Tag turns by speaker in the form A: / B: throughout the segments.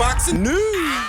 A: boxing news.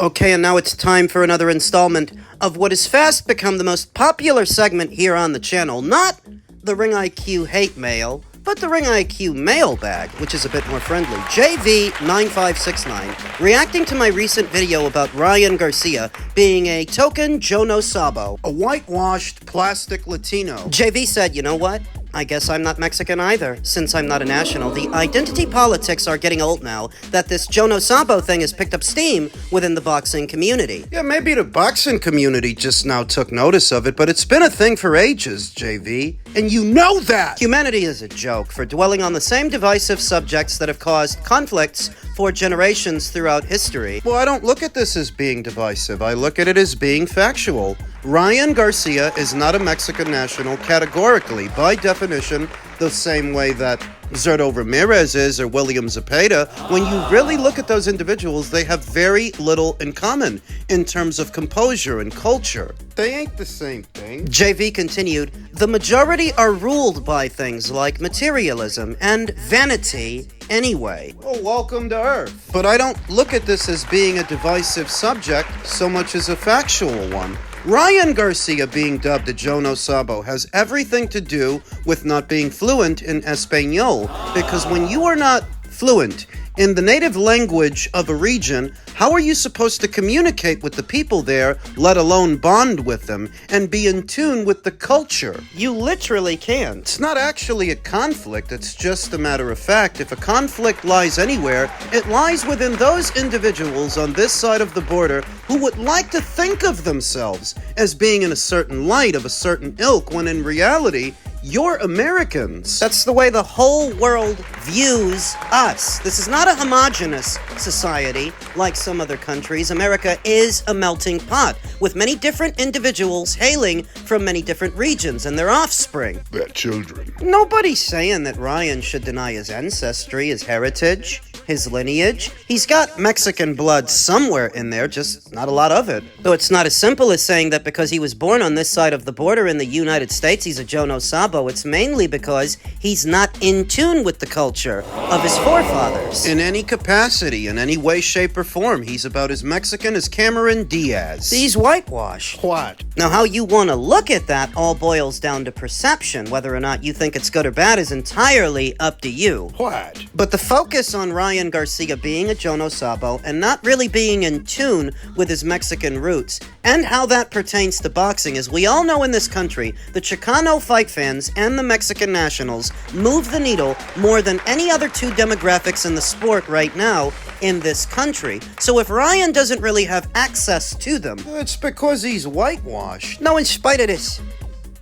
B: Okay, and now it's time for another installment of what has fast become the most popular segment here on the channel. Not the Ring IQ hate mail, but the Ring IQ mailbag, which is a bit more friendly. JV9569, reacting to my recent video about Ryan Garcia being a token Joe No Sabo, a whitewashed plastic Latino. JV said, you know what? I guess I'm not Mexican either, since I'm not a national. The identity politics are getting old now that this Joe No Sabo thing has picked up steam within the boxing community. Yeah, maybe the boxing community just now took notice of it, but it's been a thing for ages, JV. And you know that! Humanity is a joke for dwelling on the same divisive subjects that have caused conflicts for generations throughout history. Well, I don't look at this as being divisive. I look at it as being factual. Ryan Garcia is not a Mexican national categorically, by definition, the same way that Zurdo Ramirez is or William Zepeda. When you really look at those individuals, they have very little in common in terms of composure and culture. They ain't the same thing. JV continued, the majority are ruled by things like materialism and vanity anyway. Well, welcome to Earth. But I don't look at this as being a divisive subject so much as a factual one. Ryan Garcia being dubbed a Joe No Sabo has everything to do with not being fluent in Espanol, because when you are not fluent in the native language of a region, how are you supposed to communicate with the people there, let alone bond with them, and be in tune with the culture? You literally can't. It's not actually a conflict, it's just a matter of fact. If a conflict lies anywhere, it lies within those individuals on this side of the border who would like to think of themselves as being in a certain light of a certain ilk, when in reality, you're Americans. That's the way the whole world views us. This is not a homogenous society like some other countries. America is a melting pot with many different individuals hailing from many different regions and their offspring.
A: Their children.
B: Nobody's saying that Ryan should deny his ancestry, his heritage, his lineage. He's got Mexican blood somewhere in there, just not a lot of it. Though it's not as simple as saying that because he was born on this side of the border in the United States, he's a Joe No Sabo. It's mainly because he's not in tune with the culture of his forefathers. In any capacity, in any way, shape, or form, he's about as Mexican as Cameron Diaz. He's whitewashed. What? Now, how you want to look at that all boils down to perception. Whether or not you think it's good or bad is entirely up to you.
A: What?
B: But the focus on Ryan Garcia being a Joe No Sabo and not really being in tune with his Mexican roots, and how that pertains to boxing, as we all know in this country, the Chicano fight fans and the Mexican nationals move the needle more than any other two demographics in the sport right now in this country. So if Ryan doesn't really have access to them, it's because he's whitewashed. No, in spite of this,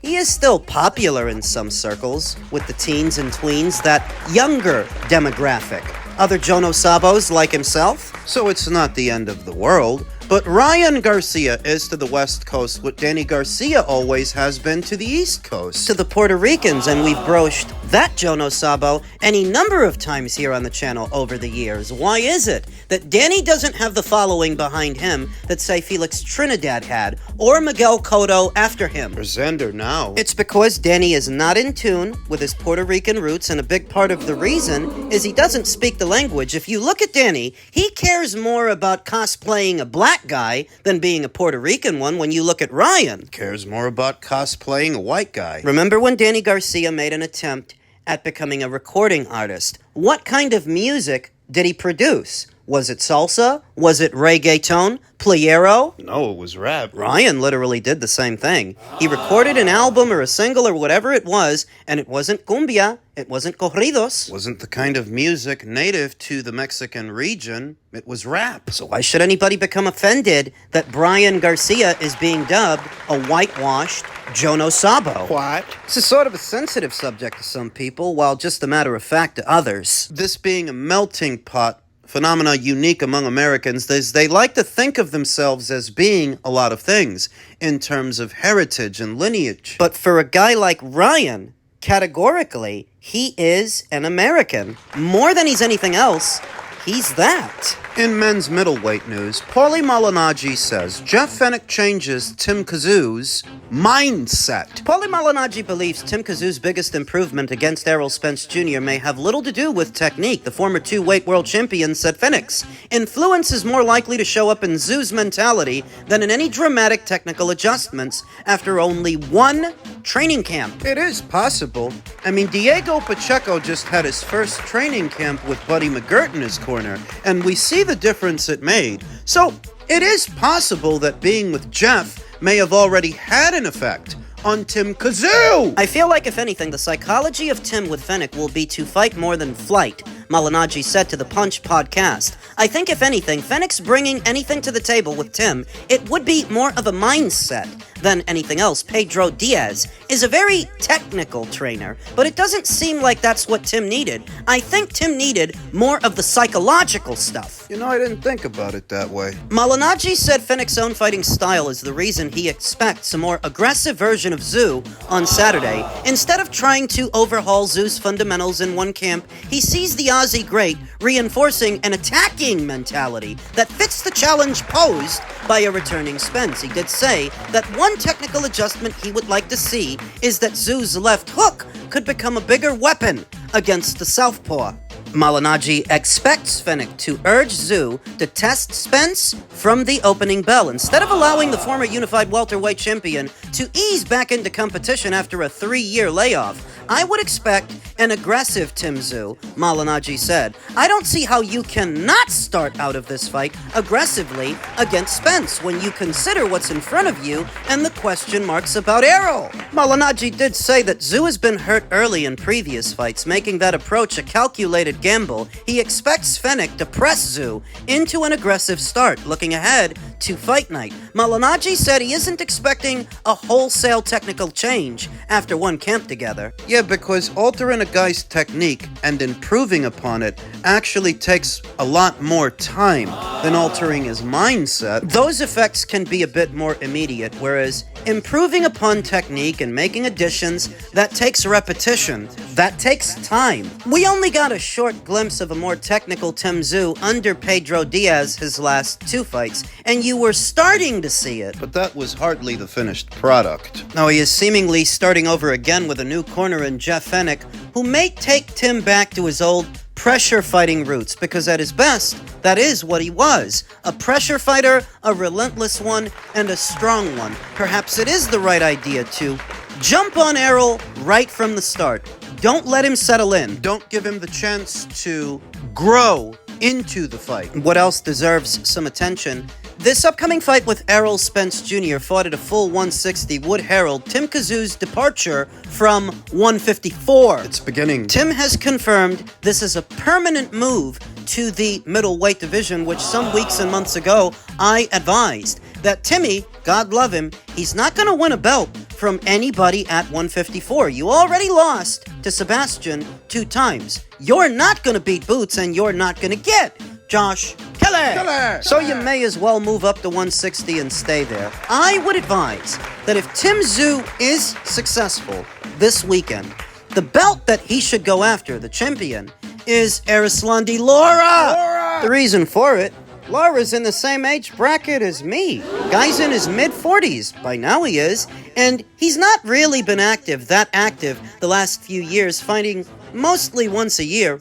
B: he is still popular in some circles with the teens and tweens, that younger demographic. Other Joe No Sabos like himself. So it's not the end of the world. But Ryan Garcia is to the West Coast what Danny Garcia always has been to the East Coast. To the Puerto Ricans, and we've broached that Joe No Sabo any number of times here on the channel over the years. Why is it that Danny doesn't have the following behind him that, say, Felix Trinidad had, or Miguel Cotto after him? Or Zender now. It's because Danny is not in tune with his Puerto Rican roots, and a big part of the reason is he doesn't speak the language. If you look at Danny, he cares more about cosplaying a black guy than being a Puerto Rican one. When you look at Ryan, cares more about cosplaying a white guy. Remember when Danny Garcia made an attempt at becoming a recording artist? What kind of music did he produce? Was it salsa? Was it reggaeton? Playero? No, it was rap. Ryan literally did the same thing. He recorded an album or a single or whatever it was, and it wasn't cumbia, it wasn't corridos. Wasn't the kind of music native to the Mexican region. It was rap. So why should anybody become offended that Ryan Garcia is being dubbed a whitewashed Joe No Sabo? What? This is sort of a sensitive subject to some people, while just a matter of fact to others. This being a melting pot phenomena unique among Americans is they like to think of themselves as being a lot of things in terms of heritage and lineage. But for a guy like Ryan, categorically, he is an American. More than he's anything else, he's that.
A: In men's middleweight news, Paulie Malignaggi says Jeff Fenech changes Tim Tszyu's mindset.
B: Paulie Malignaggi believes Tim Tszyu's biggest improvement against Errol Spence Jr. may have little to do with technique. The former two-weight world champion said Fenech's influence is more likely to show up in Tszyu's mentality than in any dramatic technical adjustments after only one training camp.
A: It is possible. I mean, Diego Pacheco just had his first training camp with Buddy McGirt in his corner, and we see the difference it made. So, it is possible that being with Jeff may have already had an effect on Tim Tszyu.
B: I feel like, if anything, the psychology of Tim with Fenech will be to fight more than flight, Malignaggi said to the Punch podcast. I think, if anything, Fenech's bringing anything to the table with Tim, it would be more of a mindset than anything else. Pedro Diaz is a very technical trainer, but it doesn't seem like that's what Tim needed. I think Tim needed more of the psychological stuff.
A: You know, I didn't think about it that way.
B: Malignaggi said Fenech's own fighting style is the reason he expects a more aggressive version of Tszyu on Saturday. Instead of trying to overhaul Tszyu's fundamentals in one camp, he sees the Aussie great reinforcing an attacking mentality that fits the challenge posed by a returning Spence. He did say that one technical adjustment he would like to see is that Tszyu's left hook could become a bigger weapon against the southpaw. Malignaggi expects Fenech to urge Tszyu to test Spence from the opening bell, instead of allowing the former unified welterweight champion to ease back into competition after a 3-year layoff. I would expect an aggressive Tim Tszyu, Malignaggi said. I don't see how you cannot start out of this fight aggressively against Spence when you consider what's in front of you and the question marks about Errol. Malignaggi did say that Tszyu has been hurt early in previous fights, making that approach a calculated gamble. He expects Fenech to press Tszyu into an aggressive start, looking ahead to fight night. Malignaggi said he isn't expecting a wholesale technical change after one camp together.
A: Yeah, because altering a guy's technique and improving upon it actually takes a lot more time than altering his mindset.
B: Those effects can be a bit more immediate, whereas improving upon technique and making additions, that takes repetition. That takes time. We only got a short glimpse of a more technical Tim Tszyu under Pedro Diaz his last 2 fights, and you were starting to see it.
A: But that was hardly the finished product.
B: Now he is seemingly starting over again with a new corner in Jeff Fenech, who may take Tim back to his old pressure fighting roots, because at his best, that is what he was. A pressure fighter, a relentless one, and a strong one. Perhaps it is the right idea to jump on Errol right from the start. Don't let him settle in.
A: Don't give him the chance to grow into the fight.
B: What else deserves some attention? This upcoming fight with Errol Spence Jr. fought at a full 160 would herald Tim Tszyu's departure from 154.
A: It's beginning.
B: Tim has confirmed this is a permanent move to the middleweight division, which some weeks and months ago I advised that Timmy, God love him, he's not going to win a belt from anybody at 154. You already lost to Sebastian 2 times. You're not going to beat Boots, and you're not going to get Josh Kelly. So you may as well move up to 160 and stay there. I would advise that if Tim Tszyu is successful this weekend, the belt that he should go after, the champion, is Erislandy Lara. The reason for it, Lara's in the same age bracket as me. Guy's in his mid-40s, by now he is, and he's not really been that active the last few years, fighting mostly once a year,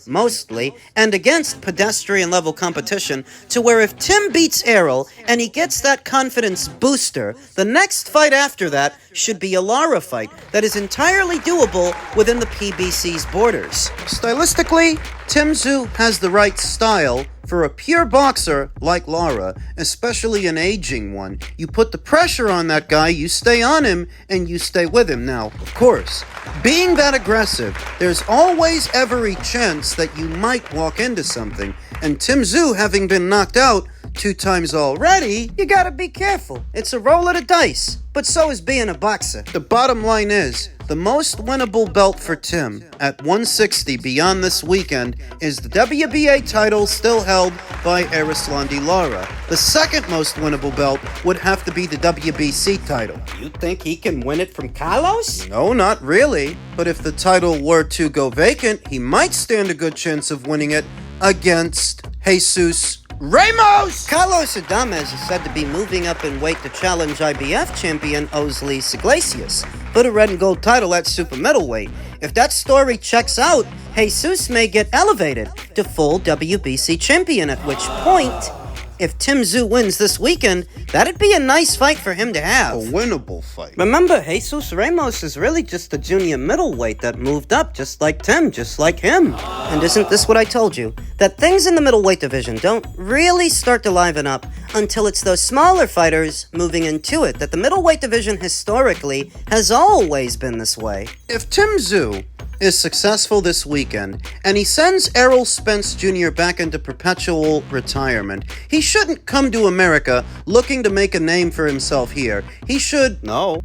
B: and against pedestrian-level competition, to where if Tim beats Errol and he gets that confidence booster, the next fight after that should be a Lara fight that is entirely doable within the PBC's borders.
A: Stylistically, Tim Tszyu has the right style for a pure boxer like Lara, especially an aging one. You put the pressure on that guy, you stay on him, and you stay with him. Now, of course, being that aggressive, there's always every chance that you might walk into something. And Tim Tszyu, having been knocked out 2 times already, you gotta be careful. It's a roll of the dice, but so is being a boxer. The bottom line is, the most winnable belt for Tim at 160 beyond this weekend is the WBA title still held by Erislandy Lara. The second most winnable belt would have to be the WBC title.
B: You think he can win it from Carlos?
A: No, not really. But if the title were to go vacant, he might stand a good chance of winning it against Jesus Ramos!
B: Carlos Adames is said to be moving up in weight to challenge IBF champion Ozly Iglesias for the red and gold title at super middleweight. If that story checks out, Jesus may get elevated to full WBC champion, at which point, if Tim Tszyu wins this weekend, that'd be a nice fight for him to have.
A: A winnable fight.
B: Remember, Jesus Ramos is really just a junior middleweight that moved up just like Tim, just like him. And isn't this what I told you? That things in the middleweight division don't really start to liven up until it's those smaller fighters moving into it. That the middleweight division historically has always been this way.
A: If Tim Tszyu is successful this weekend, and he sends Errol Spence Jr. back into perpetual retirement, he shouldn't come to America looking to make a name for himself here. He should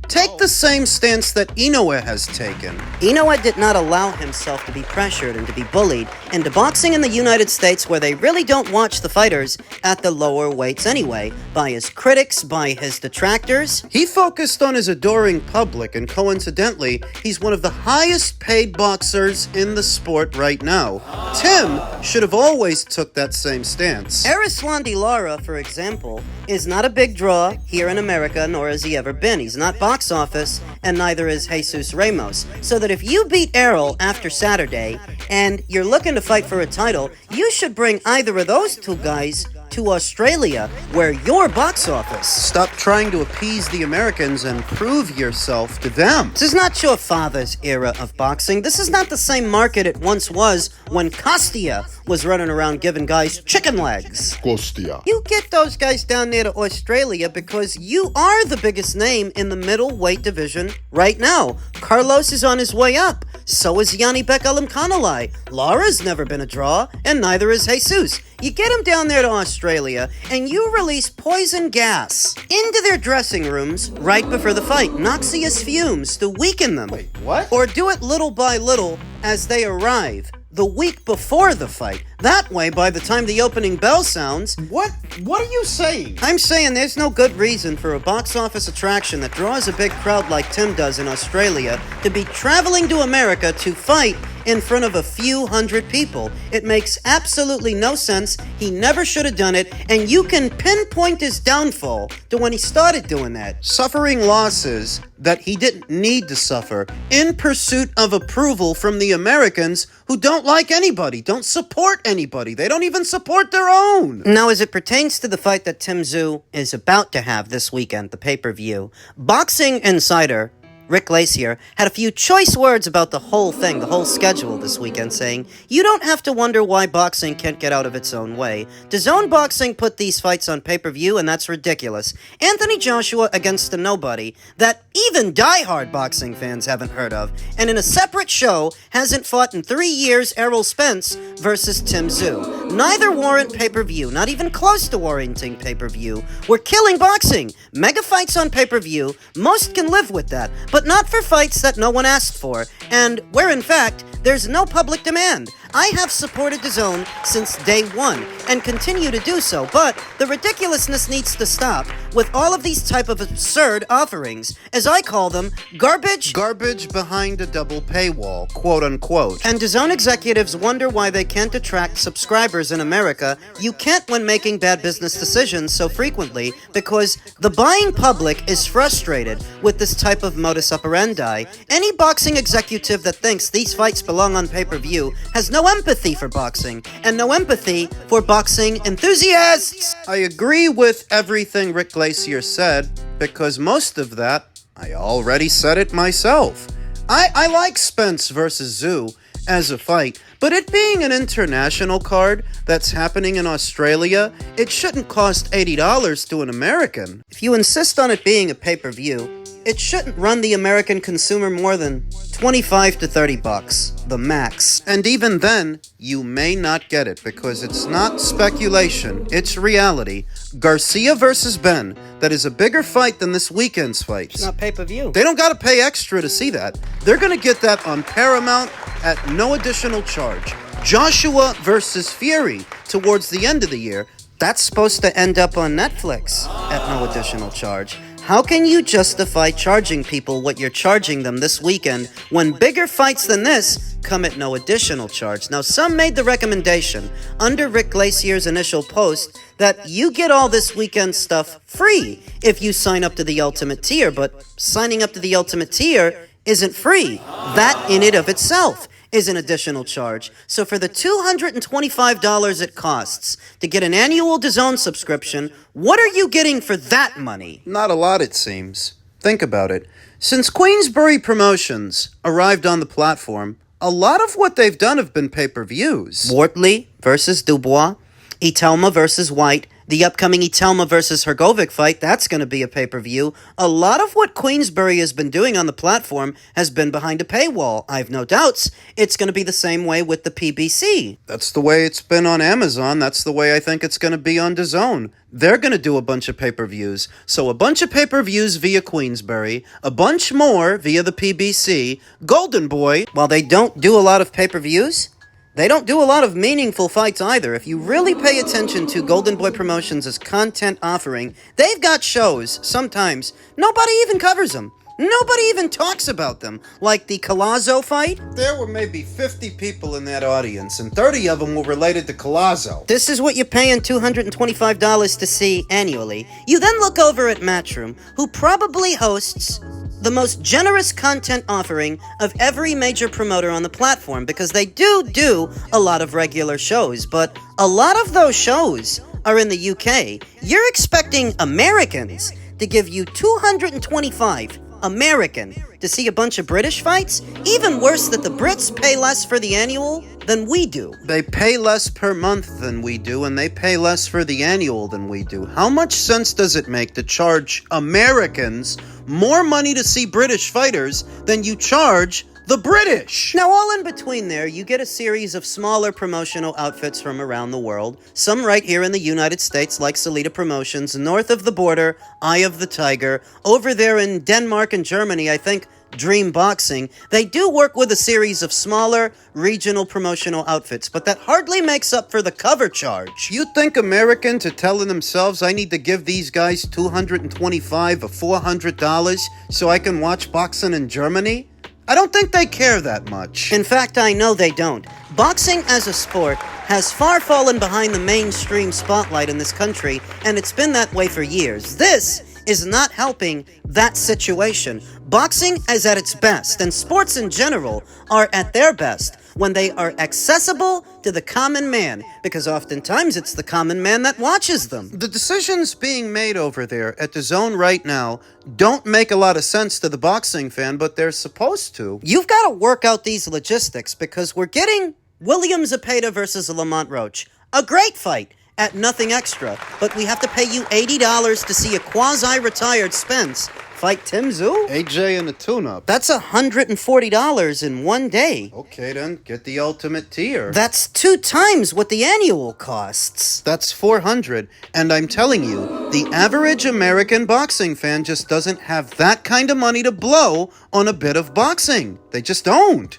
A: take the same stance that Inoue has taken.
B: Inoue did not allow himself to be pressured and to be bullied into boxing in the United States, where they really don't watch the fighters at the lower weights anyway, by his critics, by his detractors.
A: He focused on his adoring public, and coincidentally, he's one of the highest paid boxers in the sport right now. Tim should have always took that same stance.
B: Erislan Lara, for example, is not a big draw here in America, nor has he ever been. He's not box office, and neither is Jesus Ramos. So that if you beat Errol after Saturday, and you're looking to fight for a title, you should bring either of those two guys to Australia, where your box office.
A: Stop trying to appease the Americans and prove yourself to them.
B: This is not your father's era of boxing. This is not the same market it once was when Garcia was running around giving guys chicken legs.
C: Garcia.
B: You get those guys down there to Australia because you are the biggest name in the middleweight division right now. Carlos is on his way up. So is Yanni Bekalim-Kanalai. Lara's never been a draw, and neither is Jesus. You get them down there to Australia, and you release poison gas into their dressing rooms right before the fight. Noxious fumes to weaken them.
A: Wait, what?
B: Or do it little by little as they arrive, the week before the fight. That way, by the time the opening bell sounds...
A: What are you saying?
B: I'm saying there's no good reason for a box office attraction that draws a big crowd like Tim does in Australia to be traveling to America to fight in front of a few hundred people. It makes absolutely no sense. He never should have done it, and you can pinpoint his downfall to when he started doing that.
A: Suffering losses that he didn't need to suffer in pursuit of approval from the Americans who don't like anybody, don't support anybody. They don't even support their own.
B: Now, as it pertains to the fight that Tim Tszyu is about to have this weekend, the pay-per-view, Boxing Insider Rick Glaser had a few choice words about the whole thing, the whole schedule this weekend, saying, "You don't have to wonder why boxing can't get out of its own way. DAZN Boxing put these fights on pay-per-view, and that's ridiculous. Anthony Joshua against a nobody that even diehard boxing fans haven't heard of, and in a separate show, hasn't fought in 3 years, Errol Spence versus Tim Tszyu. Neither warrant pay-per-view, not even close to warranting pay-per-view. We're killing boxing. Mega fights on pay-per-view, most can live with that, but not for fights that no one asked for, and where in fact, there's no public demand. I have supported DAZN since day one, and continue to do so, but the ridiculousness needs to stop with all of these type of absurd offerings, as I call them, garbage
A: Behind a double paywall, quote unquote.
B: And DAZN executives wonder why they can't attract subscribers in America. You can't when making bad business decisions so frequently, because the buying public is frustrated with this type of modus operandi. Any boxing executive that thinks these fights belong on pay-per-view has no empathy for boxing, and no empathy for boxing enthusiasts.
A: I agree with everything Rick Glaser said, because most of that, I already said it myself. I like Spence versus Tszyu as a fight, but it being an international card that's happening in Australia, it shouldn't cost $80 to an American.
B: If you insist on it being a pay-per-view, it shouldn't run the American consumer more than $25 to $30, the max.
A: And even then, you may not get it, because it's not speculation, it's reality. Garcia versus Ben, that is a bigger fight than this weekend's fights.
B: It's not pay-per-view.
A: They don't gotta pay extra to see that. They're gonna get that on Paramount at no additional charge. Joshua versus Fury, towards the end of the year,
B: That's supposed to end up on Netflix at no additional charge. How can you justify charging people what you're charging them this weekend when bigger fights than this come at no additional charge? Now, some made the recommendation under Rick Glacier's initial post that you get all this weekend stuff free if you sign up to the Ultimate Tier, but signing up to the Ultimate Tier isn't free. That in and of itself is an additional charge. So for the $225 it costs to get an annual DAZN subscription, what are you getting for that money?
A: Not a lot, it seems. Think about it. Since Queensberry Promotions arrived on the platform, a lot of what they've done have been pay-per-views.
B: Wortley versus Dubois, Itelma versus White, the upcoming Itelma versus Hrgovic fight, that's going to be a pay-per-view. A lot of what Queensberry has been doing on the platform has been behind a paywall. I've no doubts it's going to be the same way with the PBC.
A: That's the way it's been on Amazon. That's the way I think it's going to be on DAZN. They're going to do a bunch of pay-per-views. So a bunch of pay-per-views via Queensberry, a bunch more via the PBC, Golden Boy.
B: While they don't do a lot of pay-per-views, they don't do a lot of meaningful fights either. If you really pay attention to Golden Boy Promotions' content offering, they've got shows, sometimes, nobody even covers them. Nobody even talks about them. Like the Collazo fight.
A: There were maybe 50 people in that audience, and 30 of them were related to Collazo.
B: This is what you're paying $225 to see annually. You then look over at Matchroom, who probably hosts the most generous content offering of every major promoter on the platform, because they do a lot of regular shows, but a lot of those shows are in the UK. You're expecting Americans to give you $225 American to see a bunch of British fights? Even worse, that the Brits pay less for the annual than we do.
A: They pay less per month than we do, and they pay less for the annual than we do. How much sense does it make to charge Americans more money to see British fighters than you charge the British?
B: Now, all in between there, you get a series of smaller promotional outfits from around the world. Some right here in the United States, like Salida Promotions. North of the border, Eye of the Tiger. Over there in Denmark and Germany, I think Dream Boxing. They do work with a series of smaller regional promotional outfits, but that hardly makes up for the cover charge.
A: You think Americans are telling themselves I need to give these guys $225 or $400 so I can watch boxing in Germany? I don't think they care that much.
B: In fact, I know they don't. Boxing as a sport has far fallen behind the mainstream spotlight in this country, and it's been that way for years. This is not helping that situation. Boxing is at its best, and sports in general are at their best when they are accessible to the common man, because oftentimes it's the common man that watches them.
A: The decisions being made over there at DAZN right now don't make a lot of sense to the boxing fan, but they're supposed to.
B: You've got to work out these logistics, because we're getting William Zepeda versus Lamont Roach. A great fight at nothing extra, but we have to pay you $80 to see a quasi-retired Spence fight Tim Tszyu?
A: AJ and the tune-up.
B: That's $140 in one day.
A: Okay then, get the Ultimate Tier.
B: That's 2 times what the annual costs.
A: That's $400, and I'm telling you, the average American boxing fan just doesn't have that kind of money to blow on a bit of boxing. They just don't.